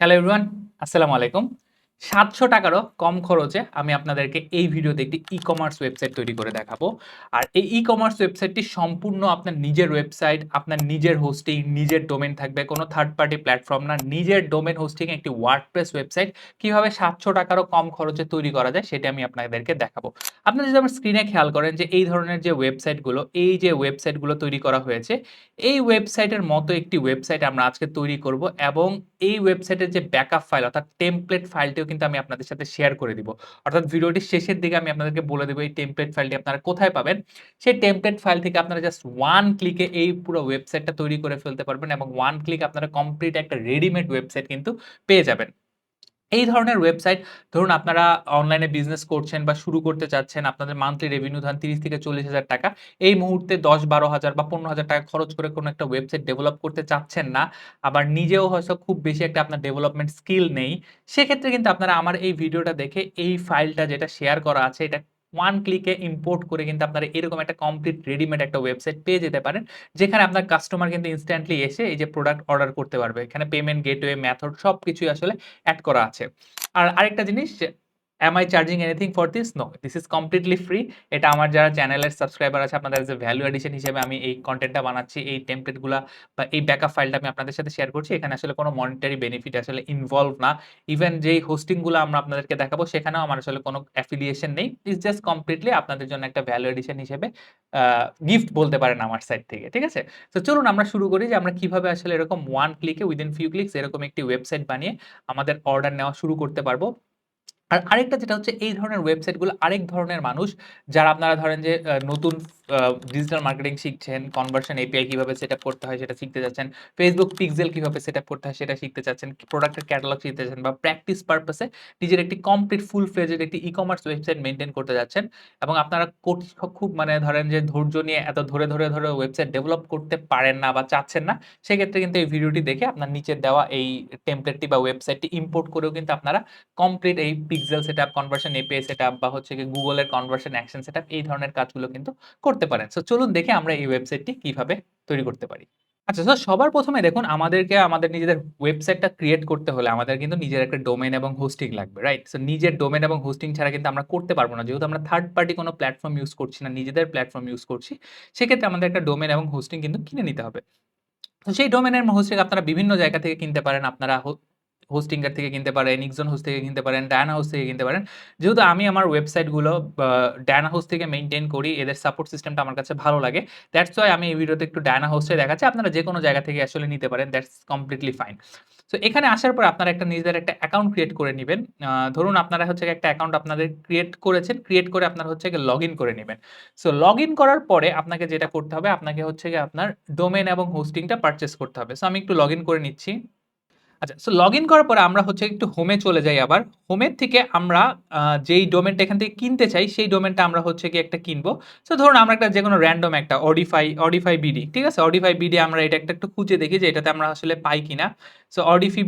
Hello everyone, আসসালামু আলাইকুম। ৳৭০০ কম খরচে আমি আপনাদেরকে এই ভিডিওতে একটি ই-কমার্স ওয়েবসাইট তৈরি করে দেখাবো। আর এই ই-কমার্স ওয়েবসাইটটি সম্পূর্ণ আপনার নিজের ওয়েবসাইট, আপনার নিজের হোস্টিং, নিজের ডোমেইন থাকবে। কোনো থার্ড পার্টি প্ল্যাটফর্ম না। নিজের ডোমেইন হোস্টিং একটি ওয়ার্ডপ্রেস ওয়েবসাইট কিভাবে ৳৭০০ কম খরচে তৈরি করা যায় সেটা আমি আপনাদেরকে দেখাবো। আপনারা যদি আমার স্ক্রিনে খেয়াল করেন যে এই ধরনের যে ওয়েবসাইটগুলো, এই যে ওয়েবসাইটগুলো তৈরি করা হয়েছে, এই ওয়েবসাইটের মতো একটি ওয়েবসাইট আমরা আজকে তৈরি করব এবং এই ওয়েবসাইটের যে ব্যাকআপ ফাইল অর্থাৎ টেমপ্লেট ফাইলটিও কিন্তু আমি আপনাদের সাথে শেয়ার করে দিব। অর্থাৎ ভিডিওটির শেষের দিকে আমি আপনাদেরকে বলে দেব এই টেমপ্লেট ফাইলটি আপনারা কোথায় পাবেন। সেই টেমপ্লেট ফাইল থেকে আপনারা জাস্ট ওয়ান ক্লিকে এই পুরো ওয়েবসাইটটা তৈরি করে ফেলতে পারবেন এবং ওয়ান ক্লিক আপনারা কমপ্লিট একটা রেডিমেড ওয়েবসাইট কিন্তু পেয়ে যাবেন। এই ধরনের ওয়েবসাইট ধরুন আপনারা অনলাইনে বিজনেস করছেন বা শুরু করতে চাচ্ছেন, আপনাদের মান্থলি রেভিনিউ ধরেন ৳৩০,000 থেকে ৳৪০,000। এই মুহূর্তে ১০-১২,০০০ বা ৳১৫,০০০ খরচ করে কোনো একটা ওয়েবসাইট ডেভেলপ করতে চাচ্ছেন না। আবার নিজেও হয়তো খুব বেশি একটা আপনার ডেভেলপমেন্ট স্কিল নেই। সেক্ষেত্রে কিন্তু আপনারা আমার এই ভিডিওটা দেখে এই ফাইলটা যেটা শেয়ার করা আছে এটা ওয়ান ক্লিকে ইম্পোর্ট করে কিন্তু আপনারা এরকম একটা কমপ্লিট রেডিমেড একটা ওয়েবসাইট পেয়ে যেতে পারেন। যেখানে আপনার কাস্টমার কিন্তু ইনস্ট্যান্টলি এসে এই যে প্রোডাক্ট অর্ডার করতে পারবে। এখানে পেমেন্ট গেটওয়ে মেথড সবকিছুই আসলে এড করা আছে। আর আরেকটা জিনিস am I charging anything for this? No, this is completely free. এটা আমার যারা চ্যানেলের সাবস্ক্রাইবার আছে আপনাদের এস এ ভ্যালু অ্যাডিশন হিসেবে আমি এই কনটেন্টটা বানাচ্ছি। এই টেমপ্লেট গুলা বা এই ব্যাকআপ ফাইলটা আমি আপনাদের সাথে শেয়ার করছি। এখানে আসলে কোনো মনিটারি বেনিফিট আসলে ইনভলভ না। ইভেন যেই হোস্টিং গুলা আমরা আপনাদেরকে দেখাবো সেখানেও আমার আসলে কোনো অ্যাফিলিয়েশন নেই। ইটস জাস্ট কমপ্লিটলি আপনাদের জন্য একটা ভ্যালু অ্যাডিশন হিসেবে আ গিফট বলতে পারেন আমার সাইড থেকে। ঠিক আছে? তো চলুন আমরা শুরু করি যে আমরা কিভাবে আসলে এরকম ওয়ান ক্লিকে উইদিন ফিউ ক্লিকস এরকম একটি ওয়েবসাইট বানিয়ে আমাদের অর্ডার নেওয়া শুরু করতে পারবো। আর আরেকটা যেটা হচ্ছে এই ধরনের ওয়েবসাইটগুলো আরেক ধরনের মানুষ যারা আপনারা ধরেন যে নতুন আ ডিজিটাল মার্কেটিং শিখছেন, কনভার্সন এপিআই কিভাবে সেটআপ করতে হয় সেটা শিখতে চাচ্ছেন, Facebook পিক্সেল কিভাবে সেটআপ করতে হয় সেটা শিখতে চাচ্ছেন, প্রোডাক্টের ক্যাটালগ শিখতে চাচ্ছেন বা প্র্যাকটিস পারপাস এ নিজের একটি কমপ্লিট ফুল ফ্লেজেড একটি ই-কমার্স ওয়েবসাইট মেইনটেইন করতে যাচ্ছেন এবং আপনারা খুব মানে ধরেন যে ধৈর্য নিয়ে এত ধরে ওয়েবসাইট ডেভেলপ করতে পারেন না বা চাচ্ছেন না, সেক্ষেত্রে কিন্তু এই ভিডিওটি দেখে আপনার নিচে দেওয়া এই টেমপ্লেটটি বা ওয়েবসাইটটি ইম্পোর্ট করেও কিন্তু আপনারা কমপ্লিট এই pixel setup, conversion API setup বা হচ্ছে গিয়ে Google এর কনভার্সন অ্যাকশন সেটআপ এই ধরনের কাজগুলো কিন্তু করতে পারেন। সো চলুন দেখি আমরা এই ওয়েবসাইটটি কিভাবে তৈরি করতে পারি। আচ্ছা, সো সবার ১ম এ দেখুন আমাদেরকে আমাদের নিজেদের ওয়েবসাইটটা ক্রিয়েট করতে হলে আমাদের কিন্তু নিজের একটা ডোমেইন এবং হোস্টিং লাগবে, রাইট? সো নিজের ডোমেইন এবং হোস্টিং ছাড়া কিন্তু আমরা করতে পারব না। যেহেতু আমরা থার্ড পার্টি কোনো প্ল্যাটফর্ম ইউজ করছি না, নিজেদের প্ল্যাটফর্ম ইউজ করছি। সেক্ষেত্রে আমাদের একটা ডোমেইন এবং হোস্টিং কিন্তু কিনে নিতে হবে। তো সেই ডোমেইনের হোস্টিং আপনারা বিভিন্ন জায়গা থেকে কিনতে পারেন। আপনারা হোস্টিংকার থেকে কিনতে পারেন, Nixon হোস্ট থেকে কিনতে পারেন, Diana হোস্ট থেকে কিনতে পারেন। যেহেতু আমি আমার ওয়েবসাইটগুলো Diana হোস্ট থেকে মেইনটেইন করি, এদের সাপোর্ট সিস্টেমটা আমার কাছে ভালো লাগে। দ্যাটস ওয়াই আমি এই ভিডিওতে একটু Diana হোস্টে দেখাচ্ছি। আপনারা যেকোনো জায়গা থেকে আসলে নিতে পারেন। That's completely fine. সো এখানে আসার পর আপনারা একটা নিজেদের একটা অ্যাকাউন্ট ক্রিয়েট করে নিবেন। ধরুন আপনারা হচ্ছে গিয়ে একটা অ্যাকাউন্ট আপনাদের ক্রিয়েট করেছেন। ক্রিয়েট করে আপনারা হচ্ছে গিয়ে লগইন করে নিবেন। সো লগইন করার পরে আপনাকে যেটা করতে হবে, আপনাকে হচ্ছে গিয়ে আপনার ডোমেইন এবং হোস্টিংটা পারচেজ করতে হবে। সো আমি একটু লগইন করে নিচ্ছি। আচ্ছা, সো লগইন করার পরে আমরা হচ্ছে একটু হোমে চলে যাই আবার। হোমের থেকে আমরা যেই ডোমেইনটা এখান থেকে কিনতে চাই, সেই ডোমেইনটা আমরা হচ্ছে গিয়ে একটা কিনবো। সো ধরুন আমরা একটা যেকোনো র‍্যান্ডম একটা অডিফাই বিডি, ঠিক আছে? অডিফাই বিডি আমরা এটা একটা একটু খুঁজে দেখি যে এটাতে আমরা আসলে পাই কিনা। সো অডিফাই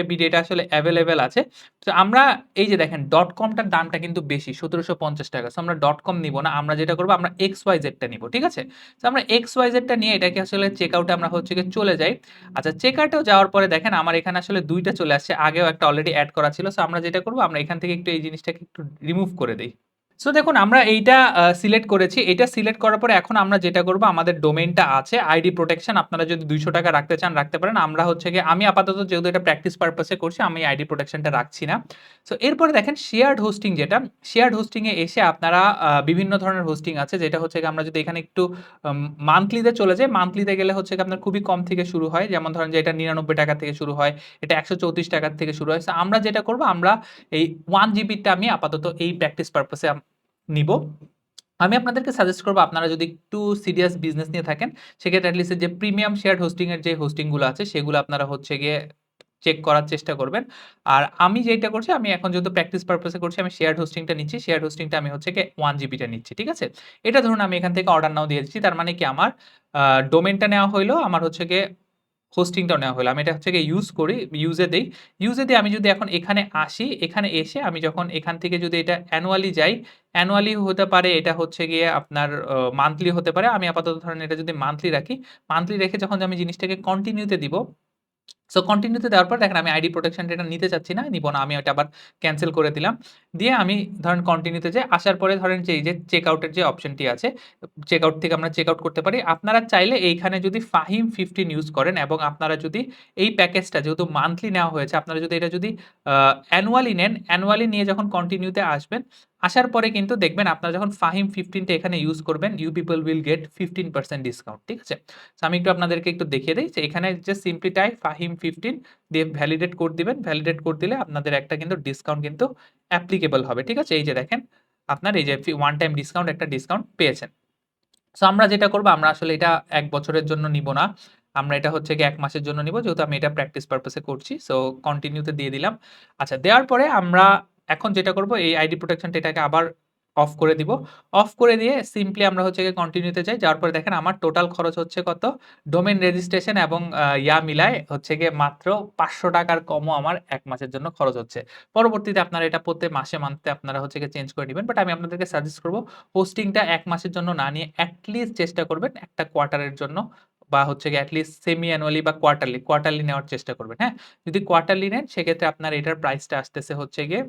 বিডি এটা আসলে এভেইলেবল আছে। তো আমরা এই যে দেখেন .com টার দামটা কিন্তু বেশি ৳১৭৫০। সো আমরা .com নিব না। আমরা যেটা করব আমরা XYZ টা নিব। ঠিক আছে? সো আমরা XYZ টা নিয়ে এটাকে আসলে চেক আউটে আমরা হচ্ছে গিয়ে চলে যাই। আচ্ছা, চেকআউটেও যাওয়ার পরে দেখেন আমার এখানে আসলে ২ টা চলে আসছে। আগেও একটা অলরেডি এড করা ছিল। সো আমরা যেটা করব আমরা এখান থেকে একটু এই জিনিসটাকে একটু রিমুভ করে দেই। সো দেখুন আমরা এইটা সিলেক্ট করেছি। এটা সিলেক্ট করার পরে এখন আমরা যেটা করব আমাদের ডোমেইনটা আছে আইডি প্রোটেকশন আপনারা যদি ৳২০০ রাখতে চান রাখতে পারেন। আমরা হচ্ছে গিয়ে আমি আপাতত যেহেতু এটা প্র্যাকটিস পারপাস এ করছি আমি আইডি প্রোটেকশনটা রাখছি না। সো এরপরে দেখেন শেয়ার্ড হোস্টিং যেটা, শেয়ার্ড হোস্টিং এ এসে আপনারা বিভিন্ন ধরনের হোস্টিং আছে যেটা হচ্ছে গিয়ে আমরা যদি এখানে একটু মান্থলিতে চলে যাই, মান্থলিতে গেলে হচ্ছে গিয়ে আপনার খুবই কম থেকে শুরু হয়। যেমন ধরেন যে এটা ৳৯৯ থেকে শুরু হয়, এটা ৳১৩৪ থেকে শুরু হয়। সো আমরা যেটা করব আমরা এই 1 জিবিটা আমি আপাতত এই প্র্যাকটিস পারপাস এ নিবো। আমি আপনাদেরকে সাজেস্ট করব আপনারা যদি একটু সিরিয়াস বিজনেস নিয়ে থাকেন, সেক্ষেত্রে এট লিস্ট যে প্রিমিয়াম শেয়ার্ড হোস্টিং এর যে হোস্টিং গুলো আছে সেগুলো আপনারা হচ্ছে গিয়ে চেক করার চেষ্টা করবেন। আর আমি যেটা করছি আমি এখন যেহেতু প্র্যাকটিস পারপাস এ করছি আমি শেয়ার্ড হোস্টিংটা নিচ্ছি। শেয়ার্ড হোস্টিংটা আমি হচ্ছে গিয়ে 1 জিবিটা নিচ্ছি। ঠিক আছে? এটা ধরুন আমি এখান থেকে অর্ডার নাও দিয়ে দিচ্ছি। তার মানে কি আমার ডোমেইনটা নেওয়া হইলো, আমার হচ্ছে গিয়ে হোস্টিংটাও নেওয়া হলো। আমি এটা হচ্ছে গিয়ে ইউজ করি, ইউজ এ দেই। ইউজ এ দিয়ে আমি যদি এখন এখানে আসি, এখানে এসে আমি যখন এখান থেকে যদি এটা অ্যানুয়ালি যাই, অ্যানুয়ালি হতে পারে এটা হচ্ছে গিয়ে আপনার মান্থলি হতে পারে। আমি আপাতত ধরেন এটা যদি মান্থলি রাখি, মান্থলি রেখে যখন আমি জিনিসটাকে কন্টিনিউ তে দিব সো কন্টিনিউতে দেওয়ার পর দেখেন আমি আইডি প্রোটেকশনটা এটা নিতে চাচ্ছি না, নিব না। আমি ওটা আবার ক্যানসেল করে দিলাম। দিয়ে আমি ধরেন কন্টিনিউতে যাই। আসার পরে ধরেন যে এই যে চেক আউটের যে অপশনটি আছে, চেক আউট থেকে আমরা চেক আউট করতে পারি। আপনারা চাইলে এইখানে যদি ফাহিম 15 ইউজ করেন এবং আপনারা যদি এই প্যাকেজটা যেহেতু মান্থলি নেওয়া হয়েছে, আপনারা যদি এটা যদি অ্যানুয়ালি নেন, অ্যানুয়ালি নিয়ে যখন কন্টিনিউতে আসবেন, আসার পরে কিন্তু দেখবেন আপনারা যখন ফাহিম 15 টা এখানে ইউজ করবেন, you people will get 15% discount. ঠিক আছে? সো আমি একটু আপনাদেরকে একটু দেখিয়ে দেই যে এখানে যে সিম্পলি টাইপ ফাহিম 15 দিয়ে ভ্যালিডেট কোড দিবেন। ভ্যালিডেট কোড দিলে আপনাদের একটা কিন্তু ডিসকাউন্ট কিন্তু অ্যাপ্লিকেবল হবে। ঠিক আছে? এই যে দেখেন আপনার এই যে ওয়ান টাইম ডিসকাউন্ট একটা ডিসকাউন্ট পেয়েছেন। সো আমরা যেটা করব, আমরা আসলে এটা ১ বছরের জন্য নিব না। আমরা এটা হচ্ছে গিয়ে ১ মাসের জন্য নিব। যেহেতু আমি এটা প্র্যাকটিস পারপাস এ করছি। সো কন্টিনিউ তে দিয়ে দিলাম। আচ্ছা, দেওয়ার পরে আমরা এখন যেটা করব, এই আইডি প্রোটেকশনটা এটাকে আবার অফ করে দিব। অফ করে দিয়ে সিম্পলি আমরা হচ্ছে গিয়ে কন্টিনিউ তে যাই। যাওয়ার পরে দেখেন আমার টোটাল খরচ হচ্ছে কত? ডোমেইন রেজিস্ট্রেশন এবং মিলায় হচ্ছে গিয়ে মাত্র ৳৫০০ কমও আমার ১ মাসের জন্য খরচ হচ্ছে। পরবর্তীতে আপনারা এটা প্রতি মাসে মান্থে আপনারা হচ্ছে গিয়ে চেঞ্জ করে নিবেন। বাট আমি আপনাদেরকে সাজেস্ট করব হোস্টিংটা ১ মাসের জন্য না নিয়ে এটলিস্ট চেষ্টা করবেন একটা কোয়ার্টারের জন্য, বা হচ্ছে গিয়ে এটলিস্ট সেমি অ্যানুয়ালি বা কোয়ার্টারলি নেওয়ার চেষ্টা করবেন, হ্যাঁ? যদি কোয়ার্টারলি নেন সেক্ষেত্রে আপনার এটার প্রাইসটা আসতেছে হচ্ছে গিয়ে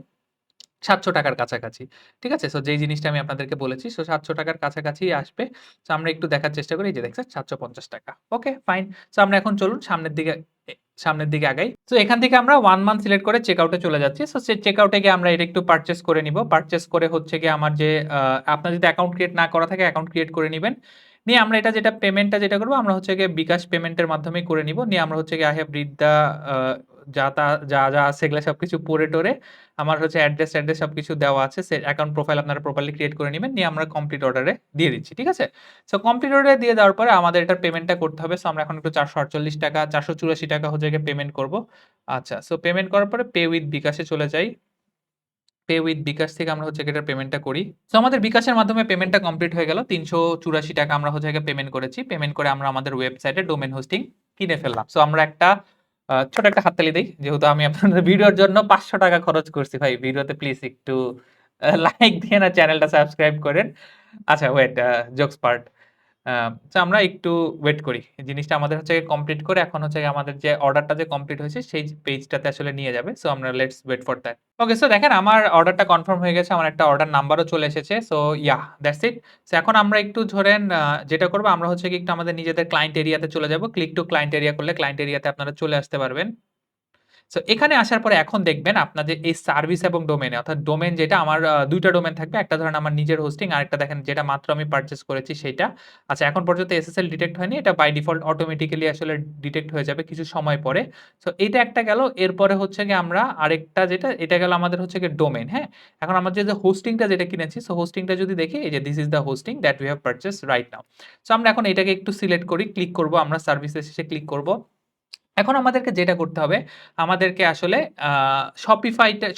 ৳৭০০ কাছাকাছি। ঠিক আছে? সো যেই জিনিসটা আমি আপনাদেরকে বলেছি, সো ৳৭০০ কাছাকাছিই আসবে। সো আমরা একটু দেখার চেষ্টা করি। এই যে দেখছেন ৳৭৫০। ওকে, ফাইন। সো আমরা এখন চলুন সামনের দিকে আগাই। সো এখান থেকে আমরা 1 মান্থ সিলেক্ট করে চেক আউট এ চলে যাচ্ছি। সো চেক আউট এ গিয়ে আমরা এটা একটু পারচেজ করে নিব। পারচেজ করে হচ্ছে গিয়ে আমার যে আপনার যদি অ্যাকাউন্ট ক্রিয়েট না করা থাকে অ্যাকাউন্ট ক্রিয়েট করে নিবেন। নিয়ে আমরা এটা যেটা পেমেন্টটা যেটা করব, আমরা হচ্ছে গিয়ে বিকাশ পেমেন্টের মাধ্যমেই করে নিব। নিয়ে আমরা হচ্ছে গিয়ে আই হ্যাভ রিড দ্যা আ যা আছে এগুলা সবকিছু পড়ে টরে আমার হচ্ছে অ্যাড্রেস সবকিছু দেওয়া আছে। অ্যাকাউন্ট প্রোফাইল আপনারা প্রপারলি ক্রিয়েট করে নিবেন। নিয়ে আমরা কমপ্লিট অর্ডারে দিয়ে দিচ্ছি। ঠিক আছে? সো কমপ্লিট অর্ডারে দিয়ে দেওয়ার পরে আমাদের এটার পেমেন্টটা করতে হবে। সো আমরা এখন একটু ৳৪৪৮ ৳৪৮৪ হচ্ছে গিয়ে পেমেন্ট করব। আচ্ছা, সো পেমেন্ট করার পরে পে উইথ বিকাশে চলে যাই। পে উইথ বিকাশ থেকে আমরা হচ্ছে গিয়ে এটার পেমেন্টটা করি। সো আমাদের বিকাশের মাধ্যমে পেমেন্টটা কমপ্লিট হয়ে গেল। ৳৩৮৪ আমরা হচ্ছে গিয়ে পেমেন্ট করেছি। পেমেন্ট করে আমরা আমাদের ওয়েবসাইটে ডোমেইন হোস্টিং কিনে ফেললাম। সো আমরা একটা ছোট একটা হাততালি দেই। যেহেতু আমি আপনাদের ভিডিওর জন্য ৳৫০০ খরচ করছি ভাই। ভিডিওতে প্লিজ একটু লাইক দিয়েন আর চ্যানেলটা সাবস্ক্রাইব করেন। আচ্ছা, ওয়েট, জোকস পার্ট। আ সো আমরা একটু ওয়েট করি। জিনিসটা আমাদের হচ্ছে কমপ্লিট করে এখন হচ্ছে গিয়ে আমাদের যে অর্ডারটা যে কমপ্লিট হয়েছে সেই পেজটাতে আসলে নিয়ে যাবে। সো আমরা let's wait for that. Okay, so দেখেন আমার অর্ডারটা কনফার্ম হয়ে গেছে। আমার একটা অর্ডার নাম্বারও চলে এসেছে। So that's it. সো এখন আমরা একটু ধরেন যেটা করব, আমরা হচ্ছে গিয়ে একটু আমাদের নিজেদের ক্লায়েন্ট এরিয়াতে চলে যাব। ক্লিক টু ক্লায়েন্ট এরিয়া করলে ক্লায়েন্ট এরিয়াতে আপনারা চলে আসতে পারবেন। সো এখানে আসার পরে এখন দেখবেন আপনাদের এই সার্ভিস এবং ডোমেইন, অর্থাৎ ডোমেইন যেটা আমার ২ টা ডোমেইন থাকবে। একটা ধরেন আমার নিজের হোস্টিং, আরেকটা দেখেন যেটা মাত্র আমি পারচেজ করেছি সেইটা। আচ্ছা, এখন পর্যন্ত এসএসএল ডিটেক্ট হয়নি। এটা বাই ডিফল্ট অটোমেটিক্যালি আসলে ডিটেক্ট হয়ে যাবে কিছু সময় পরে। সো এটা একটা গেল। এরপরে হচ্ছে গিয়ে আমরা আরেকটা যেটা, এটা গেল আমাদের হচ্ছে গিয়ে ডোমেইন, হ্যাঁ? এখন আমরা যে হোস্টিংটা যেটা কিনেছি, সো হোস্টিংটা যদি দেখি, এই যে this is the hosting that we have purchased right now. So আমরা এখন এটাকে একটু সিলেক্ট করি, ক্লিক করব, আমরা সার্ভিসেস শেষে ক্লিক করব। এখন আমাদেরকে যেটা করতে হবে, আমাদেরকে আসলে আ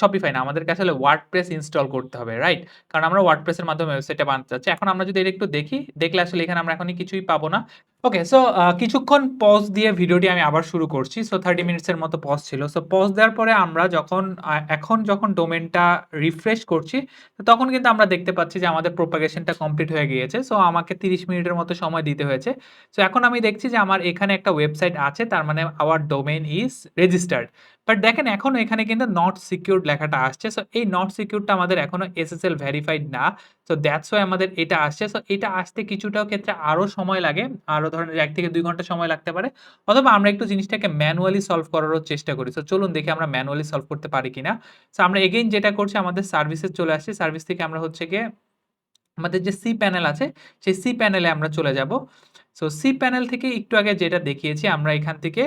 Shopify না, আমাদেরকে আসলে WordPress ইনস্টল করতে হবে, রাইট? কারণ আমরা WordPress এর মাধ্যমে ওয়েবসাইটটা বানাতে চাচ্ছি। এখন আমরা যদি এটা একটু দেখি, দেখলে আসলে এখানে আমরা এখনই কিছুই পাবো না। ওকে, সো কিছুক্ষণ পজ দিয়ে ভিডিওটি আমি আবার শুরু করছি। সো 30 মিনিটস এর মতো পজ ছিল। সো পজ দেওয়ার পরে আমরা এখন যখন ডোমেইনটা রিফ্রেশ করছি, তখন কিন্তু আমরা দেখতে পাচ্ছি যে আমাদের প্রোপাগেশনটা কমপ্লিট হয়ে গিয়েছে। সো আমাকে 30 মিনিটের মতো সময় দিতে হয়েছে। সো এখন আমি দেখছি যে আমার এখানে একটা ওয়েবসাইট আছে, তার মানে our domain is registered. But দেখেন এখনো এখানে কিন্তু নট সিকিউরড লেখাটা আসছে। সো এই নট সিকিউরডটা আমাদের এখনো এসএসএল ভেরিফাইড না। সো দ্যাটস ওয়াই আমাদের এটা আসছে। সো এটা আসতে কিছুটা ক্ষেত্রে আরো সময় লাগে। আরো ধরেন ১ থেকে ২ ঘন্টা সময় লাগতে পারে। অথবা আমরা একটু জিনিসটাকে ম্যানুয়ালি সলভ করারও চেষ্টা করি। সো চলুন দেখি আমরা ম্যানুয়ালি সলভ করতে পারি কিনা। সো আমরা এগেইন যেটা করছি, আমাদের সার্ভিসে চলে আসছি। সার্ভিস থেকে আমরা হচ্ছে গিয়ে আমাদের যে সি প্যানেল আছে, সেই সি প্যানেলে আমরা চলে যাব। সো সি প্যানেল থেকে একটু আগে যেটা দেখিয়েছি, আমরা এখান থেকে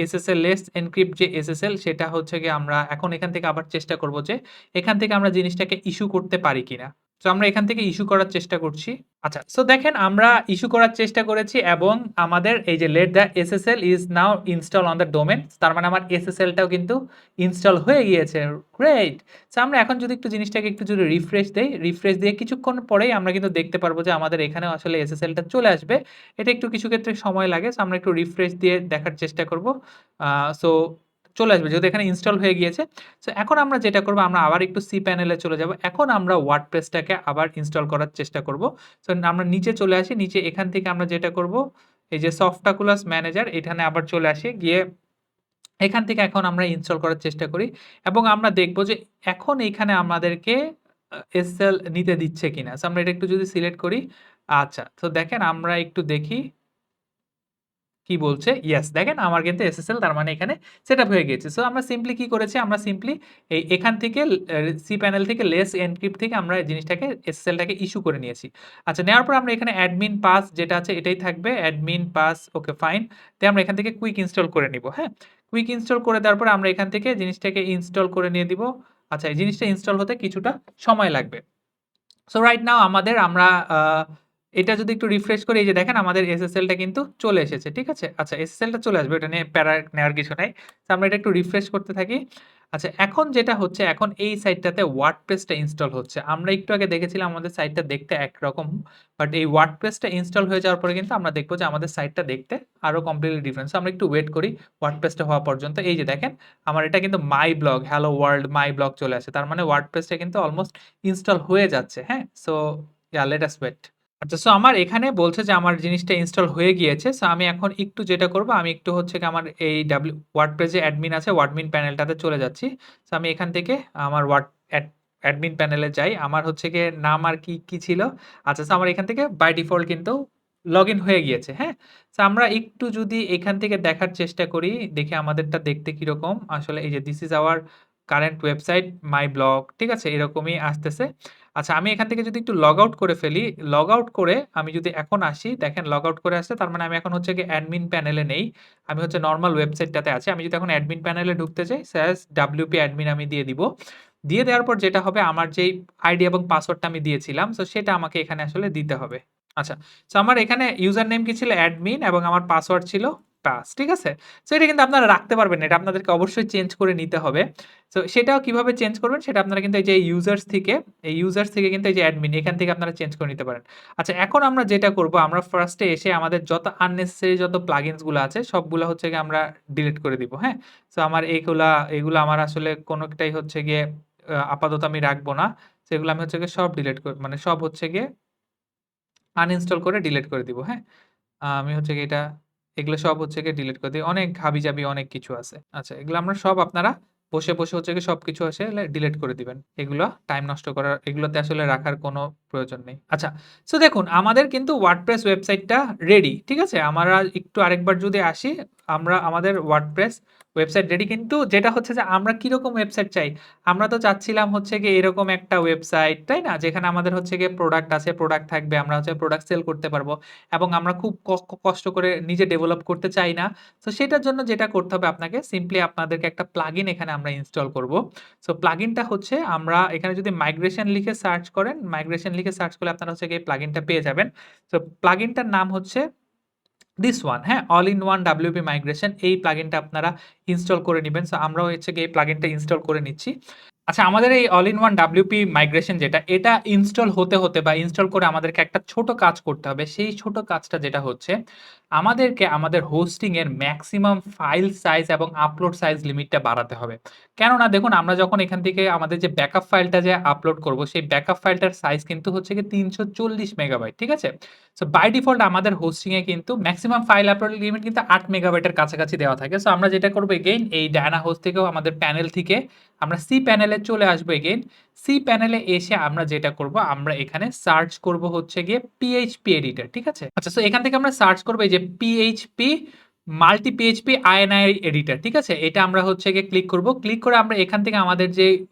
SSL লেস এনক্রিপ্ট যে SSL, সেটা হচ্ছে গিয়ে আমরা এখন এখান থেকে আবার চেষ্টা করব যে এখান থেকে আমরা জিনিসটাকে ইস্যু করতে পারি কিনা। সো আমরা এখান থেকে ইস্যু করার চেষ্টা করছি। আচ্ছা, সো দেখেন আমরা ইস্যু করার চেষ্টা করেছি এবং আমাদের এই যে let the SSL is now install on the domain, তার মানে আমার SSL টাও কিন্তু ইনস্টল হয়ে গিয়েছে। গ্রেট! সো আমরা এখন যদি একটু জিনিসটাকে একটু যদি রিফ্রেশ দেই, রিফ্রেশ দিয়ে কিছুক্ষণ পরেই আমরা কিন্তু দেখতে পারবো যে আমাদের এখানেও আসলে SSL টা চলে আসবে। এটা একটু কিছু ক্ষেত্রে সময় লাগে। সো আমরা একটু রিফ্রেশ দিয়ে দেখার চেষ্টা করব। সো চলে আসবে যেহেতু এখানে ইনস্টল হয়ে গিয়েছে। সো এখন আমরা যেটা করব, আমরা আবার একটু সি প্যানেলে চলে যাব। এখন আমরা ওয়ার্ডপ্রেসটাকে আবার ইনস্টল করার চেষ্টা করব। সো আমরা নিচে চলে আসি। নিচে এখান থেকে আমরা যেটা করব, এই যে সফটাকুলাস ম্যানেজার, এখানে আবার চলে আসি। গিয়ে এখান থেকে এখন আমরা ইনস্টল করার চেষ্টা করি এবং আমরা দেখব যে এখন এইখানে আমাদেরকে এসএসএল নিতে দিচ্ছে কিনা। সো আমরা এটা একটু যদি সিলেক্ট করি, আচ্ছা। তো দেখেন আমরা একটু দেখি কি বলছে? ইয়েস, দেখেন আমার কিন্তু এসএসএল তার মানে এখানে সেটআপ হয়ে গিয়েছে। সো আমরা সিম্পলি কি করেছি? আমরা সিম্পলি এখান থেকে সি প্যানেল থেকে লেস এনক্রিপ্ট থেকে আমরা জিনিসটাকে এসএসএলটাকে ইস্যু করে নিয়েছি। আচ্ছা, নেওয়ার পর আমরা এখানে অ্যাডমিন পাস যেটা আছে এটাই থাকবে। Admin pass okay fine. দিয়ে আমরা এখান থেকে কুইক ইনস্টল করে নিব। হ্যাঁ? কুইক ইনস্টল করে দেওয়ার পর আমরা এখান থেকে জিনিসটাকে ইনস্টল করে নিয়ে দিব। আচ্ছা, এই জিনিসটা ইনস্টল হতে কিছুটা সময় লাগবে। সো রাইট নাও আমরা এটা যদি একটু রিফ্রেশ করি, এই যে দেখেন আমাদের এসএসএল টা কিন্তু চলে এসেছে। ঠিক আছে? আচ্ছা, এসএসএল টা চলে আসবে। এটা নিয়ে প্যারা নেওয়ার কিছু নাই। তো আমরা এটা একটু রিফ্রেশ করতে থাকি। আচ্ছা, এখন যেটা হচ্ছে এখন এই সাইটটাতে ওয়ার্ডপ্রেস টা ইনস্টল হচ্ছে। আমরা একটু আগে দেখেছিলাম আমাদের সাইটটা দেখতে একরকম। বাট এই ওয়ার্ডপ্রেস টা ইনস্টল হয়ে যাওয়ার পরে কিন্তু আমরা দেখব যে আমাদের সাইটটা দেখতে আরো কমপ্লিটলি ডিফারেন্ট। সো আমরা একটু ওয়েট করি ওয়ার্ডপ্রেস টা হওয়া পর্যন্ত। এই যে দেখেন আমার এটা কিন্তু my blog, hello world my blog চলে আসে। তার মানে ওয়ার্ডপ্রেস টা কিন্তু অলমোস্ট ইনস্টল হয়ে যাচ্ছে। হ্যাঁ? So let us wait. আচ্ছা, সো আমার এখানে বলছে যে আমার জিনিসটা ইনস্টল হয়ে গিয়েছে। সো আমি এখন একটু যেটা করব আমি একটু হচ্ছে গিয়ে আমার এই ওয়ার্ডপ্রেস যে অ্যাডমিন আছে অ্যাডমিন প্যানেলটাতে চলে যাচ্ছি। সো আমি এখান থেকে আমার অ্যাডমিন প্যানেলে যাই। আমার হচ্ছে গিয়ে নাম আর কি ছিল? আচ্ছা, সো আমার এখান থেকে বাই ডিফল্ট কিন্তু লগইন হয়ে গিয়েছে। হ্যাঁ? সো আমরা একটু যদি এখান থেকে দেখার চেষ্টা করি, দেখি আমাদেরটা দেখতে কিরকম। আসলে এই যে this is our current website my blog. ঠিক আছে? এরকমই আসতেছে। আচ্ছা, আমি এখান থেকে যদি একটু লগ আউট করে ফেলি, লগ আউট করে আমি যদি এখন আসি, দেখেন লগ আউট করে আসছে। তার মানে আমি এখন হচ্ছে গিয়ে অ্যাডমিন প্যানেলে নেই। আমি হচ্ছে নরমাল ওয়েবসাইটটাতে আছি। আমি যদি এখন অ্যাডমিন প্যানেলে ঢুকতে চাই, স্যাস ডব্লিউপি অ্যাডমিন আমি দিয়ে দিব। দিয়ে দেওয়ার পর যেটা হবে আমার যেই আইডি এবং পাসওয়ার্ডটা আমি দিয়েছিলাম, সো সেটা আমাকে এখানে আসলে দিতে হবে। আচ্ছা, সো আমার এখানে ইউজার নেম কি ছিল? অ্যাডমিন এবং আমার পাসওয়ার্ড ছিল পাস। ঠিক আছে? সো এটা কিন্তু আপনারা রাখতে পারবেন না। এটা আপনাদেরকে অবশ্যই চেঞ্জ করে নিতে হবে। সো সেটাও কিভাবে চেঞ্জ করবেন সেটা আপনারা কিন্তু এই যে ইউজার্স থেকে কিন্তু এই যে অ্যাডমিন এখান থেকে আপনারা চেঞ্জ করে নিতে পারেন। আচ্ছা, এখন আমরা যেটা করব আমরা ফার্স্ট এ এসে আমাদের যত আননেসেসারি যত প্লাগইনস গুলো আছে সবগুলা হচ্ছে গিয়ে আমরা ডিলিট করে দিব। হ্যাঁ? সো আমার এগুলা আমার আসলে কোনটাই হচ্ছে গিয়ে আপাতত আমি রাখবো না। সেগুলো আমি হচ্ছে গিয়ে সব ডিলিট মানে সব হচ্ছে গিয়ে আনইনস্টল করে ডিলিট করে দিব। হ্যাঁ? আমি হচ্ছে গিয়ে এগুলো সব হচ্ছে গিয়ে ডিলিট করে দিই। অনেক হাবিজাবি অনেক কিছু আছে। আচ্ছা, এগুলো আমরা সব আপনারা বসে হচ্ছে গিয়ে সবকিছু আসলে ডিলিট করে দিবেন। এগুলো টাইম নষ্ট করার এগুলোতে আসলে রাখার কোনো প্রয়োজন নেই। আচ্ছা, সো দেখুন আমাদের কিন্তু ওয়ার্ডপ্রেস ওয়েবসাইটটা রেডি। ঠিক আছে? আমরা একটু আরেকবার যদি আসি, আমাদের ওয়ার্ডপ্রেস ওয়েবসাইট রেডি, কিন্তু যেটা হচ্ছে যে আমরা কিরকম ওয়েবসাইট চাই? আমরা তো চাচ্ছিলাম হচ্ছে গিয়ে এরকম একটা ওয়েবসাইট, তাই না? যেখানে আমাদের হচ্ছে গিয়ে প্রোডাক্ট আছে, প্রোডাক্ট থাকবে। আমরা হচ্ছে প্রোডাক্ট সেল করতে পারবো। এবং আমরা খুব কষ্ট করে নিজে ডেভেলপ করতে চাই না। সো সেটার জন্য যেটা করতে হবে আপনাকে সিম্পলি আপনাদেরকে একটা প্লাগইন এখানে আমরা ইনস্টল করব। সো প্লাগইনটা হচ্ছে আমরা এখানে যদি মাইগ্রেশন লিখে সার্চ করেন, মাইগ্রেশন লিখে সার্চ করলে আপনারা হচ্ছে গিয়ে প্লাগইনটা পেয়ে যাবেন। সো প্লাগইনটার নাম হচ্ছে দিস ওয়ান। হ্যাঁ? All in one WP migration এই প্লাগইনটা আপনারা ইনস্টল করে নিবেন। সো আমরাও হচ্ছে গিয়ে এই প্লাগইনটা ইনস্টল করে নিচ্ছি। আচ্ছা, আমাদের এই all in one WP migration যেটা এটা ইনস্টল হতে বা ইনস্টল করে আমাদেরকে একটা ছোট কাজ করতে হবে। সেই ছোট কাজটা যেটা হচ্ছে আমাদেরকে আমাদের হোস্টিং এর ম্যাক্সিমাম ফাইল সাইজ এবং আপলোড সাইজ লিমিটটা বাড়াতে হবে। কেননা দেখুন আমরা যখন এখান থেকে আমাদের যে ব্যাকআপ ফাইলটা যে আপলোড করব সেই ব্যাকআপ ফাইলটার সাইজ কিন্তু হচ্ছে গিয়ে ৩৪০ মেগাবাইট। ঠিক আছে? সো বাই ডিফল্ট আমাদের হোস্টিং এ কিন্তু ম্যাক্সিমাম ফাইল আপলোড লিমিট কিন্তু ৮ মেগাবাইটের কাছাকাছি দেওয়া থাকে। সো আমরা যেটা করব এগেইন এই ডায়ানা হোস্ট থেকেও আমাদের প্যানেল থেকে আমরা সি প্যানেলে চলে আসবো এগেইন। সি প্যানেলে এসে আমরা যেটা করব আমরা এখানে সার্চ করব হচ্ছে গিয়ে পিএইচপি এডিটর। ঠিক আছে? আচ্ছা, সো এখান থেকে আমরা সার্চ করব এই যে PHP multi PHP INI editor. ঠিক আছে? এটা আমরা হচ্ছে গিয়ে ক্লিক করব। ক্লিক করে আমরা এখান থেকে আমাদের যে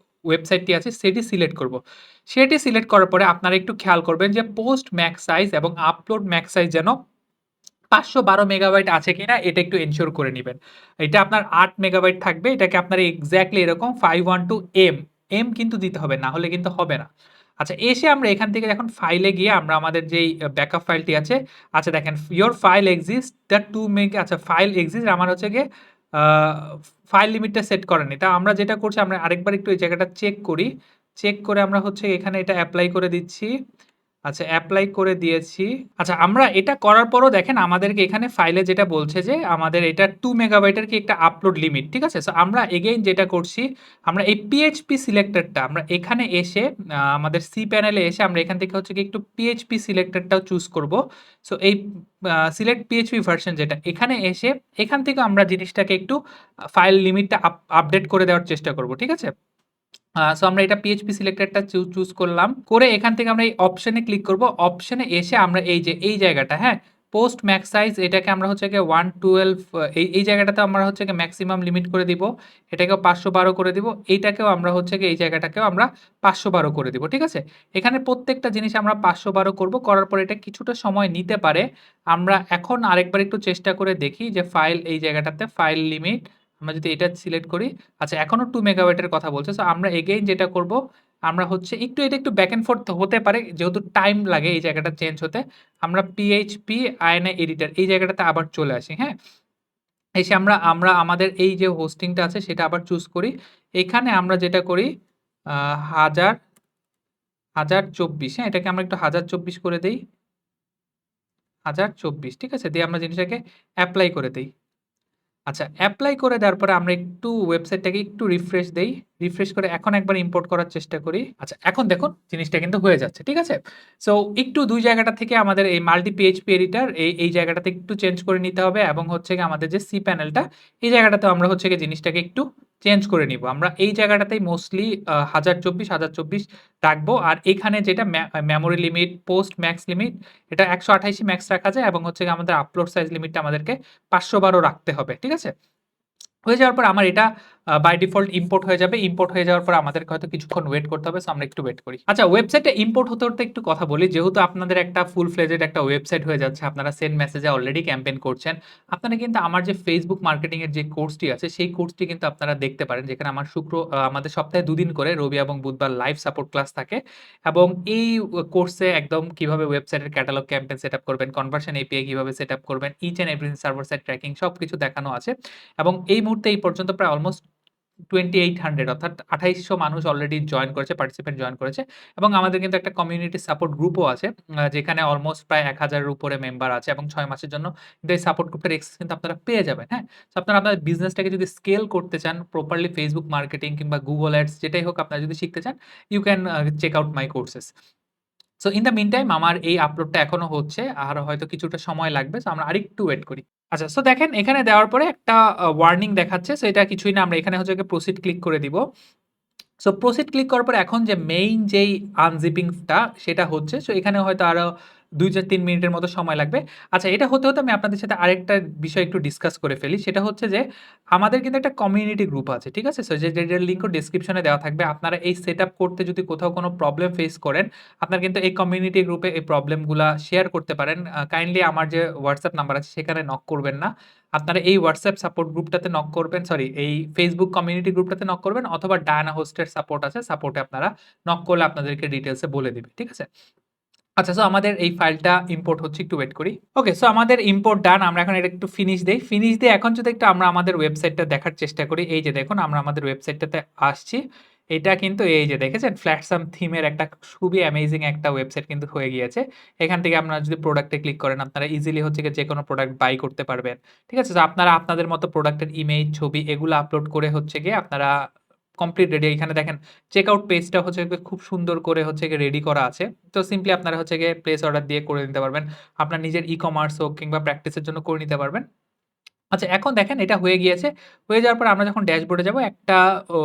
ওয়েবসাইটটি আছে সেটি সিলেক্ট করব। সেটি সিলেক্ট করার পরে আপনারা একটু খেয়াল করবেন যে পোস্ট ম্যাক্স সাইজ এবং আপলোড ম্যাক্স সাইজ যেন ৫১২ মেগাবাইট আছে কিনা এটা একটু এনশিওর করে নিবেন। এটা আপনার ৮ মেগাবাইট থাকবে। এটাকে আপনারা এক্সাক্টলি এরকম 512 এম কিন্তু দিতে হবে, না হলে কিন্তু হবে না। আচ্ছা, এসে আমরা এখান থেকে এখন ফাইলে গিয়ে আমরা আমাদের যেই ব্যাকআপ ফাইলটি আছে, আচ্ছা দেখেন your file exist the 2 mega, আচ্ছা ফাইল এক্সিস্ট আমার হচ্ছে গিয়ে আ ফাইল লিমিটটা সেট করেনি। তা আমরা যেটা করছি আমরা আরেকবার একটু এই জায়গাটা চেক করি। চেক করে আমরা হচ্ছে এখানে এটা এপ্লাই করে দিচ্ছি। আচ্ছা এপ্লাই করে দিয়েছি। আচ্ছা আমরা এটা করার পরও দেখেন আমাদেরকে এখানে ফাইলে যেটা বলছে যে আমাদের এটা 2 মেগাবাইটের কি একটা আপলোড লিমিট। ঠিক আছে? সো আমরা এগেইন যেটা করছি, আমরা এই পিএইচপি সিলেক্টরটা আমরা এখানে এসে আমাদের সি প্যানেলে এসে আমরা এখান থেকে হচ্ছে গিয়ে একটু পিএইচপি সিলেক্টরটাও চুজ করব। সো এই সিলেক্ট পিএইচপি ভার্সন যেটা এখানে এসে এখান থেকে আমরা জিনিসটাকে একটু ফাইল লিমিটটা আপডেট করে দেওয়ার চেষ্টা করব। ঠিক আছে? সো আমরা এটা পিএইচপি সিলেক্টরটা চুজ করলাম। করে এখান থেকে আমরা এই অপশনে ক্লিক করব। অপশনে এসে আমরা এই যে এই জায়গাটা, হ্যাঁ? পোস্ট ম্যাক্স সাইজ এটাকে আমরা হচ্ছে গিয়ে 112 এই জায়গাটাতে আমরা হচ্ছে গিয়ে ম্যাক্সিমাম লিমিট করে দিব। এটাকেও 512 করে দিব। এইটাকেও আমরা হচ্ছে গিয়ে এই জায়গাটাকেও আমরা 512 করে দিব। ঠিক আছে? এখানে প্রত্যেকটা জিনিস আমরা 512 করব। করার পর এটা কিছুটা সময় নিতে পারে। আমরা এখন আরেকবার একটু চেষ্টা করে দেখি যে ফাইল এই জায়গাটাতে ফাইল লিমিট আমরা যদি এটা সিলেক্ট করি, আচ্ছা এখনো 2 মেগাবাইটের কথা বলছে। সো আমরা এগেইন যেটা করব, আমরা হচ্ছে এটা একটু ব্যাক এন্ড ফোর্থ হতে পারে যেহেতু টাইম লাগে এই জায়গাটা চেঞ্জ হতে। আমরা পিএইচপি আয়না এডিটর এই জায়গাটাতে আবার চলে আসি, হ্যাঁ? এসে আমরা আমরা আমাদের এই যে হোস্টিংটা আছে সেটা আবার চুজ করি। এখানে আমরা যেটা করি 1024, হ্যাঁ? এটাকে আমরা একটু 1024 করে দেই। 1024 ঠিক আছে? দিয়ে আমরা জিনিসটাকে এপ্লাই করে দেই। আচ্ছা, এপ্লাই করে দেওয়ার পরে আমরা একটু ওয়েবসাইটটাকে একটু রিফ্রেশ দেই। রিফ্রেশ করে এখন একবার ইম্পোর্ট করার চেষ্টা করি। আচ্ছা, এখন দেখুন জিনিসটা কিন্তু হয়ে যাচ্ছে। ঠিক আছে? সো একটু ২ জায়গাটা থেকে আমাদের এই মাল্টি পিএইচপি এডিটর এই জায়গাটাতে একটু চেঞ্জ করে নিতে হবে এবং হচ্ছে গিয়ে আমাদের যে সি প্যানেলটা এই জায়গাটাতেও আমরা হচ্ছে গিয়ে জিনিসটাকে একটু চেঞ্জ করে নিব। আমরা এই জায়গাটাতেই মোস্টলি 1024 রাখবো। আর এখানে যেটা memory limit, post max limit এটা ১২৮ ম্যাক্স রাখা যায় এবং হচ্ছে গিয়ে আমাদের আপলোড সাইজ লিমিটটা আমাদেরকে ৫১২ রাখতে হবে। ঠিক আছে? হয়ে যাওয়ার পর আমার এটা বাই ডিফল্ট ইম্পোর্ট হয়ে যাবে। ইম্পোর্ট হয়ে যাওয়ার পর আমাদেরকে হয়তো কিছুক্ষণ ওয়েট করতে হবে। সো আমরা একটু ওয়েট করি। আচ্ছা ওয়েবসাইটটা ইম্পোর্ট হতে একটু কথা বলি। যেহেতু আপনাদের একটা ফুল ফ্লেজেড একটা ওয়েবসাইট হয়ে যাচ্ছে, আপনারা সেন্ড মেসেজে অলরেডি ক্যাম্পেইন করছেন। আপনারা কিন্তু আমার যে Facebook মার্কেটিং এর যে কোর্সটি আছে, সেই কোর্সটি কিন্তু আপনারা দেখতে পারেন। যেখানে আমার আমাদের সপ্তাহে ২ দিন করে রবি এবং বুধবার লাইভ সাপোর্ট ক্লাস থাকে। এবং এই কোর্সে একদম কিভাবে ওয়েবসাইটের ক্যাটালগ ক্যাম্পেইন সেটআপ করবেন, কনভার্সন এপিআই কিভাবে সেটআপ করবেন, each and everything server side tracking সবকিছু দেখানো আছে। এবং এই মুহূর্তে এই পর্যন্ত প্রায় অলমোস্ট 2800 অর্থাৎ ২৮০০ মানুষ অলরেডি জয়েন করেছে, পার্টিসিপেন্ট জয়েন করেছে এবং আমাদের কিন্তু একটা কমিউনিটি সাপোর্ট গ্রুপও আছে। যেখানে অলমোস্ট প্রায় ১০০০ এর উপরে মেম্বার আছে এবং ৬ মাসের জন্য কিন্তু এই সাপোর্ট গ্রুপটার অ্যাক্সেস কিন্তু আপনারা পেয়ে যাবেন, হ্যাঁ? সো আপনারা আপনাদের বিজনেসটাকে যদি স্কেল করতে চান, প্রপারলি Facebook মার্কেটিং কিংবা Google Ads যেটাই হোক আপনারা যদি শিখতে চান, you can check out my courses. So in the meantime আমার এই আপলোডটা এখনো হচ্ছে। আর হয়তো কিছুটা সময় লাগবে। সো আমরা আরেকটু ওয়েট করি। আচ্ছা সো দেখেন এখানে দেওয়ার পরে একটা ওয়ার্নিং দেখাচ্ছে। সো এটা কিছুই না। আমরা এখানে হচ্ছে গিয়ে প্রসিড ক্লিক করে দিব। সো প্রসিড ক্লিক করার পর এখন যে মেইন যেই আনজিপিংটা সেটা হচ্ছে। সো এখানে হয়তো আরো ২-৩ মিনিটের মতো সময় লাগবে। আচ্ছা এটা হতে আমি আপনাদের সাথে আরেকটা বিষয় একটু ডিসকাস করে ফেলি। সেটা হচ্ছে যে আমাদের কিন্তু একটা কমিউনিটি গ্রুপ আছে। ঠিক আছে? সো যেটার লিঙ্কও ডেসক্রিপশনে দেওয়া থাকবে। আপনারা এই সেটআপ করতে যদি কোথাও কোনো প্রবলেম ফেস করেন, আপনারা কিন্তু এই কমিউনিটি গ্রুপে এই প্রবলেমগুলা শেয়ার করতে পারেন। কাইন্ডলি আমার যে WhatsApp নাম্বার আছে সেখানে নক করবেন না। আপনারা এই WhatsApp সাপোর্ট গ্রুপটাতে নক করবেন, সরি এই Facebook কমিউনিটি গ্রুপটাতে নক করবেন অথবা ডায়ানা হোস্টের সাপোর্ট আছে, সাপোর্টে আপনারা নক করলে আপনাদেরকে ডিটেইলসে বলে দিবে। ঠিক আছে? আচ্ছা সো আমাদের এই ফাইলটা ইম্পোর্ট হচ্ছে, একটু ওয়েট করি। ওকে সো আমাদের ইম্পোর্ট ডান। আমরা এখন এটা একটু ফিনিশ দেই। ফিনিশ দিয়ে এখন যদি একটু আমরা আমাদের ওয়েবসাইটটা দেখার চেষ্টা করি। এই যে দেখুন আমরা আমাদের ওয়েবসাইটটাতে আসছি। এটা কিন্তু এই যে দেখেছেন ফ্ল্যাটসাম থিমের একটা খুবই অ্যামেজিং একটা ওয়েবসাইট কিন্তু হয়ে গিয়েছে। এখান থেকে আপনারা যদি প্রোডাক্টে ক্লিক করেন আপনারা ইজিলি হচ্ছে গিয়ে যেকোনো প্রোডাক্ট বাই করতে পারবেন। ঠিক আছে? সো আপনারা আপনাদের মতো প্রোডাক্টের ইমেজ, ছবি এগুলো আপলোড করে হচ্ছে গিয়ে আপনারা কমপ্লিট রেডি। এখানে দেখেন চেকআউট পেজটা হচ্ছে গিয়ে খুব সুন্দর করে হচ্ছে গিয়ে রেডি করা আছে। তো সিম্পলি আপনারা হচ্ছে গিয়ে প্লেস অর্ডার দিয়ে করে নিতে পারবেন। আপনার নিজের ই-কমার্স হোক কিংবা প্র্যাকটিসের জন্য করে নিতে পারবেন। আচ্ছা এখন দেখেন এটা হয়ে গিয়েছে। হয়ে যাওয়ার পর আমরা যখন ড্যাশবোর্ডে যাবো ও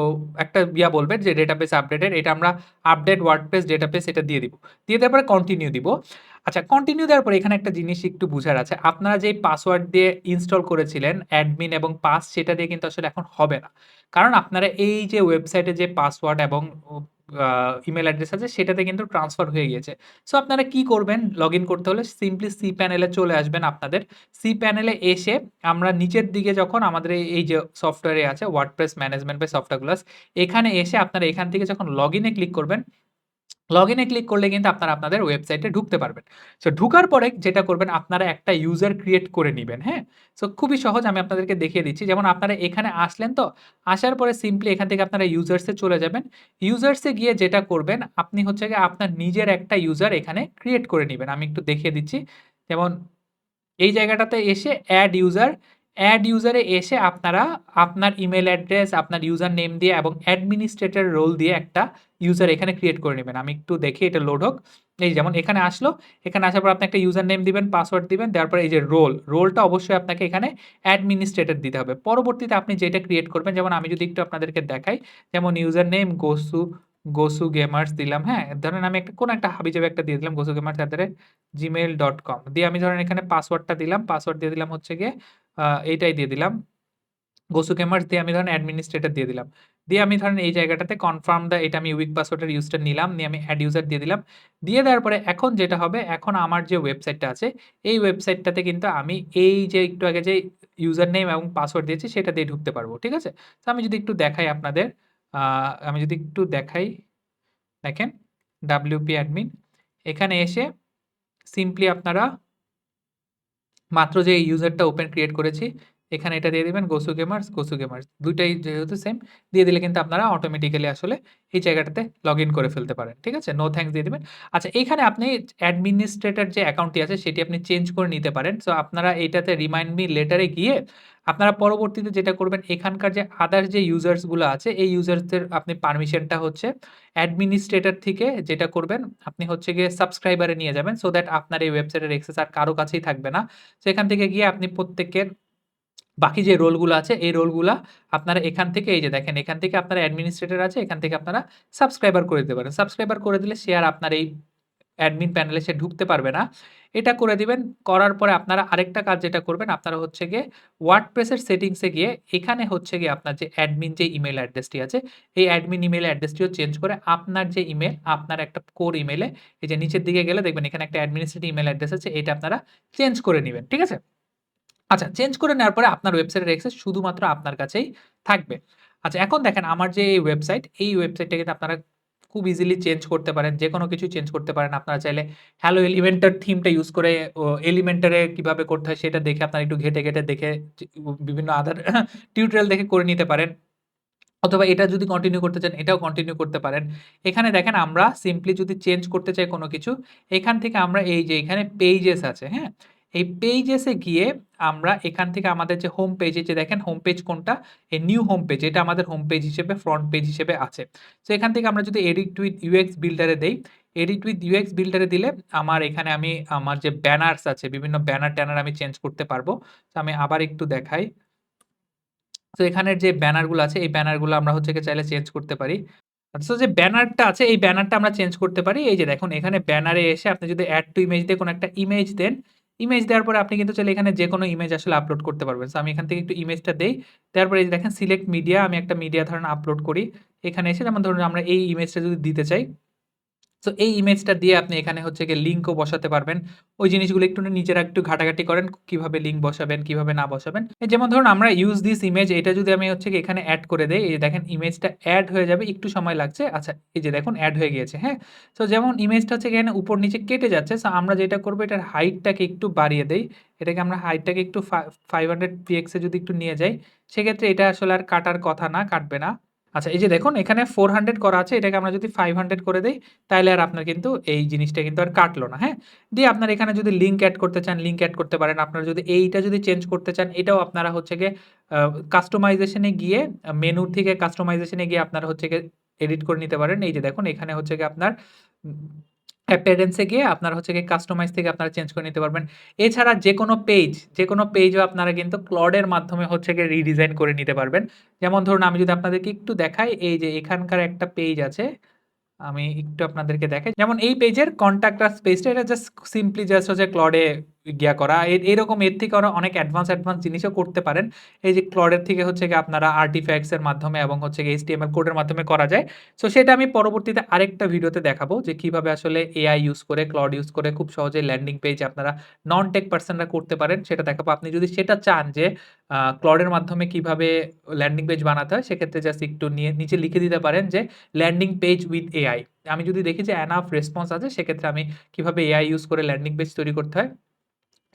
একটা বলবে যে ডেটাবেস আপডেটেড। এটা আমরা আপডেট ওয়ার্ডপ্রেস ডেটাবেস এটা দিয়ে দিব। দিয়ে দেওয়ার পরে কন্টিনিউ দিব। আচ্ছা কন্টিনিউ দেওয়ার পরে এখানে একটা জিনিস একটু বুঝার আছে। আপনারা যেই পাসওয়ার্ড দিয়ে ইনস্টল করেছিলেন অ্যাডমিন এবং পাস সেটা দিয়ে কিন্তু আসলে এখন হবে না। কারণ আপনারা এই যে ওয়েবসাইটে যে পাসওয়ার্ড এবং আ ইমেইল অ্যাড্রেস আছে সেটাতে কিন্তু ট্রান্সফার হয়ে গিয়েছে। সো আপনারা কি করবেন? লগইন করতে হলে সিম্পলি সি প্যানেলে চলে আসবেন আপনাদের। সি প্যানেলে এসে আমরা নিচের দিকে যখন আমাদের এই যে সফটওয়্যারে আছে WordPress management by software glass, এখানে এসে আপনারা এখান থেকে যখন লগইন এ ক্লিক করবেন লগইনে ক্লিক করলে কিন্তু আপনারা আপনাদের ওয়েবসাইটে ঢুকতে পারবেন। সো ঢুকার পরে যেটা করবেন আপনারা একটা ইউজার ক্রিয়েট করে নিবেন, হ্যাঁ? সো খুবই সহজ, আমি আপনাদেরকে দেখিয়ে দিচ্ছি। যেমন আপনারা এখানে আসলেন তো, আসার পরে সিম্পলি এখান থেকে আপনারা ইউজার্স এ চলে যাবেন। ইউজার্স এ গিয়ে যেটা করবেন আপনি হচ্ছে গিয়ে আপনার নিজের একটা ইউজার এখানে ক্রিয়েট করে নিবেন। আমি একটু দেখিয়ে দিচ্ছি। যেমন এই জায়গাটাতে এসে অ্যাড ইউজারে এসে আপনারা আপনার ইমেইল অ্যাড্রেস, আপনার ইউজার নেম দিয়ে এবং অ্যাডমিনিস্ট্রেটর রোল দিয়ে একটা ইউজার এখানে ক্রিয়েট করে নেবেন। আমি একটু দেখি এটা লোড হোক। এই যেমন এখানে আসলো, এখানে আসার পর আপনি একটা ইউজার নেম দিবেন, পাসওয়ার্ড দিবেন, দেওয়ার পরে এই যে রোলটা অবশ্যই আপনাকে এখানে অ্যাডমিনিস্ট্রেটর দিতে হবে। পরবর্তীতে আপনি যেটা ক্রিয়েট করবেন, যেমন আমি যদি একটু আপনাদেরকে দেখাই, যেমন ইউজার নেম গোসু গেমার্স দিলাম, হ্যাঁ? ধরেন আমি একটা কোনো একটা হাবিজাবি একটা দিয়ে দিলাম gmail.com দিয়ে আমি ধরেন এখানে পাসওয়ার্ডটা দিলাম, পাসওয়ার্ড দিয়ে দিলাম হচ্ছে গিয়ে এইটাই দিয়ে দিলাম। গোসু গেমার্স দিয়ে আমি ধরেন অ্যাডমিনিস্ট্রেটর দিয়ে দিলাম। দিয়ে আমি ধরেন এই জায়গাটাতে কনফার্ম এটা আমি উইক পাসওয়ার্ডের ইউজটা নিলাম, নিয়ে আমি অ্যাড ইউজার দিয়ে দিলাম। দিয়ে দেওয়ার পরে এখন যেটা হবে, এখন আমার যে ওয়েবসাইটটা আছে, এই ওয়েবসাইটটাতে কিন্তু আমি এই যে একটু আগে যে ইউজার নেম এবং পাসওয়ার্ড দিয়েছি সেটা দিয়ে ঢুকতে পারবো। ঠিক আছে? তো আমি যদি একটু দেখাই আপনাদের, আ আমি যদি একটু দেখাই, দেখেন WP অ্যাডমিন এখানে এসে সিম্পলি আপনারা মাত্র যে ইউজারটা ওপেন ক্রিয়েট করেছি, এখানে এটা দিয়ে দিবেন গোসু গেমার্স ২ টাই যেহেতু সেম দিয়ে দিলে কিন্তু আপনারা অটোমেটিক্যালি আসলে এই জায়গাটাতে লগইন করে ফেলতে পারেন। ঠিক আছে? নো থ্যাংকস দিয়ে দিবেন। আচ্ছা, এইখানে আপনি অ্যাডমিনিস্ট্রেটর যে অ্যাকাউন্টটি আছে সেটি আপনি চেঞ্জ করে নিতে পারেন। সো আপনারা এইটাতে রিমাইন্ড মি লেটারে গিয়ে আপনারা পরবর্তীতে যেটা করবেন, এখানকার যে আদার যে ইউজার্স গুলো আছে এই ইউজার্সদের আপনি পারমিশনটা হচ্ছে অ্যাডমিনিস্ট্রেটর থেকে যেটা করবেন, আপনি হচ্ছে গিয়ে সাবস্ক্রাইবারে নিয়ে যাবেন সো দ্যাট আপনার এই ওয়েবসাইটের অ্যাক্সেস আর কারো কাছেই থাকবে না। সো এখান থেকে গিয়ে আপনি প্রত্যেকের বাকি যে রোলগুলো আছে এই রোলগুলা আপনারা এখান থেকে এই যে দেখেন এখান থেকে আপনারা অ্যাডমিনিস্ট্রেটর আছে এখান থেকে আপনারা সাবস্ক্রাইবার করে দিতে পারেন। সাবস্ক্রাইবার করে দিলে সে আর আপনার এই অ্যাডমিন প্যানেলে সে ঢুকতে পারবে না। এটা করে দিবেন। করার পরে আপনারা আরেকটা কাজ যেটা করবেন, আপনারা হচ্ছে গিয়ে ওয়ার্ডপ্রেস এর সেটিংস এ গিয়ে এখানে হচ্ছে গিয়ে আপনার যে অ্যাডমিন যে ইমেইল অ্যাড্রেসটি আছে, এই অ্যাডমিন ইমেইল অ্যাড্রেসটিও চেঞ্জ করে আপনার যে ইমেইল, আপনার একটা কোর ইমেইলে এই যে নিচের দিকে গেলে দেখবেন এখানে একটা অ্যাডমিনিস্ট্রেটিভ ইমেইল অ্যাড্রেস আছে, এটা আপনারা চেঞ্জ করে নিবেন। ঠিক আছে? আচ্ছা, চেঞ্জ করে নেওয়ার পরে আপনার ওয়েবসাইটের অ্যাক্সেস শুধুমাত্র আপনার কাছেই থাকবে। আচ্ছা, এখন দেখেন আমার যে এই ওয়েবসাইট, এই ওয়েবসাইটটা কিন্তু আপনারা খুব ইজিলি চেঞ্জ করতে পারেন। যেকোনো কিছু চেঞ্জ করতে পারেন। আপনারা চাইলে হ্যালো এলিমেন্টর থিমটা ইউজ করে এলিমেন্টরে কিভাবে করতে হয় সেটা দেখে আপনারা একটু ঘেঁটে দেখে বিভিন্ন আদার টিউটোরিয়াল দেখে করে নিতে পারেন। অথবা এটা যদি কন্টিনিউ করতে চান, এটাও কন্টিনিউ করতে পারেন। এখানে দেখেন আমরা সিম্পলি যদি চেঞ্জ করতে চাই কোনো কিছু, এখান থেকে আমরা এই যে এখানে পেজেস আছে, হ্যাঁ? এই পেজেসে গিয়ে আমরা এখান থেকে আমাদের যে হোম পেজ, এই যে দেখেন হোম পেজ কোনটা? এই নিউ হোম পেজ, এটা আমাদের হোম পেজ হিসেবে ফ্রন্ট পেজ হিসেবে আছে। সো এখান থেকে আমরা যদি এডিট উইথ UX বিল্ডার এ দেই, এডিট উইথ UX বিল্ডার এ দিলে আমার এখানে আমি আমার যে ব্যানার্স আছে, বিভিন্ন ব্যানার-ট্যানার আমি চেঞ্জ করতে পারবো। তো আমি আবার একটু দেখাই। তো এখানের যে ব্যানারগুলো আছে, এই ব্যানারগুলো আমরা হচ্ছে গিয়ে চাইলে চেঞ্জ করতে পারি। সো যে ব্যানারটা আছে, এই ব্যানারটা আমরা চেঞ্জ করতে পারি। এই যে দেখুন এখানে ব্যানারে এসে আপনি যদি এড টু ইমেজ দিয়ে কোনো একটা ইমেজ দেন, ইমেজ দেওয়ার পরে আপনি কিন্তু চাইলে এখানে যেকোনো ইমেজ আসলে আপলোড করতে পারবেন। সো আমি এখান থেকে একটু ইমেজটা দেই। দেওয়ার পরে এই যে দেখেন সিলেক্ট মিডিয়া, আমি একটা মিডিয়া ধরেন আপলোড করি। এখানে এসে যেমন ধরুন আমরা এই ইমেজটা যদি দিতে চাই, সো এই ইমেজটা দিয়ে আপনি এখানে হচ্ছে গিয়ে লিঙ্কও বসাতে পারবেন। ওই জিনিসগুলো একটু নিজেরা একটু ঘাটাঘাটি করেন, কিভাবে লিঙ্ক বসাবেন, কিভাবে না বসাবেন। এই যেমন ধরুন আমরা ইউজ দিস ইমেজ, এটা যদি আমি হচ্ছে গিয়ে এখানে এড করে দেই, এই যে দেখেন ইমেজটা এড হয়ে যাবে, একটু সময় লাগছে। আচ্ছা, এই যে দেখুন এড হয়ে গিয়েছে, হ্যাঁ? সো যেমন ইমেজটা হচ্ছে এখানে উপর নিচে কেটে যাচ্ছে। সো আমরা যেটা করব এটার হাইটটাকে একটু বাড়িয়ে দেই। এটাকে আমরা হাইটটাকে একটু 500 পিএক্স এ যদি একটু নিয়ে যাই, সেক্ষেত্রে এটা আসলে আর কাটার কথা না, কাটবে না। আচ্ছা, এই যে দেখুন এখানে 400 করা আছে, এটাকে আমরা যদি 500 করে দেই, তাইলে আর আপনার কিন্তু এই জিনিসটা কিন্তু আর কাটলো না, হ্যাঁ? দিয়ে আপনার এখানে যদি লিঙ্ক এড করতে চান, লিঙ্ক এড করতে পারেন। আপনারা যদি এইটা যদি চেঞ্জ করতে চান, এটাও আপনারা হচ্ছে গিয়ে কাস্টমাইজেশন এ গিয়ে মেনু থেকে কাস্টমাইজেশন এ গিয়ে আপনারা হচ্ছে গিয়ে এডিট করে নিতে পারেন। এই যে দেখুন এখানে হচ্ছে গিয়ে আপনার উম অ্যাপিয়ারেন্স এ গিয়ে আপনারা হচ্ছে গিয়ে কাস্টমাইজ থেকে আপনারা চেঞ্জ করে নিতে পারবেন। এছাড়া যেকোনো পেজও আপনারা কিন্তু ক্লড এর মাধ্যমে হচ্ছে গিয়ে রিডিজাইন করে নিতে পারবেন। যেমন ধরুন আমি যদি আপনাদেরকে একটু দেখাই, এই যে এখানকার একটা পেজ আছে, আমি একটু আপনাদেরকে দেখাই। যেমন এই পেজের কন্টাক্ট আস পেজটা এটা জাস্ট হচ্ছে ক্লডে গিয়া করা। এরকম এর থেকে আরো অনেক অ্যাডভান্স জিনিসও করতে পারেন। এই যে ক্লডের থেকে হচ্ছে গিয়ে আপনারা আর্টিফ্যাক্টস এর মাধ্যমে এবং হচ্ছে গিয়ে HTML কোডের মাধ্যমে করা যায়। সো সেটা আমি পরবর্তীতে আরেকটা ভিডিওতে দেখাবো যে কিভাবে আসলে AI ইউজ করে, ক্লড ইউজ করে খুব সহজে ল্যান্ডিং পেজ আপনারা নন টেক পারসনরা করতে পারেন। সেটা দেখাবো। আপনি যদি সেটা চান যে ক্লডের মাধ্যমে কিভাবে ল্যান্ডিং পেজ বানাতে হয়, সেক্ষেত্রে জাস্ট একটু নিচে লিখে দিতে পারেন যে ল্যান্ডিং পেজ উইথ AI। আমি যদি দেখি যে এনাফ রেসপন্স আছে সেক্ষেত্রে আমি কিভাবে এআই ইউজ করে ল্যান্ডিং পেজ তৈরি করতে হয়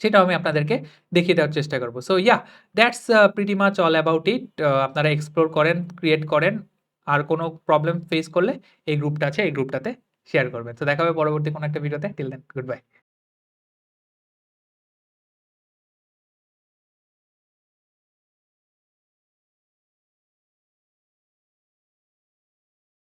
সেটাও আমি আপনাদেরকে দেখিয়ে দেওয়ার চেষ্টা করব। So yeah, that's pretty much all about it. আপনারা এক্সপ্লোর করেন, ক্রিয়েট করেন। আর কোনো প্রবলেম ফেস করলে এই গ্রুপটা আছে, এই গ্রুপটাতে শেয়ার করবেন। তো দেখা হবে পরবর্তী কোনো একটা ভিডিওতে। Till then, good bye.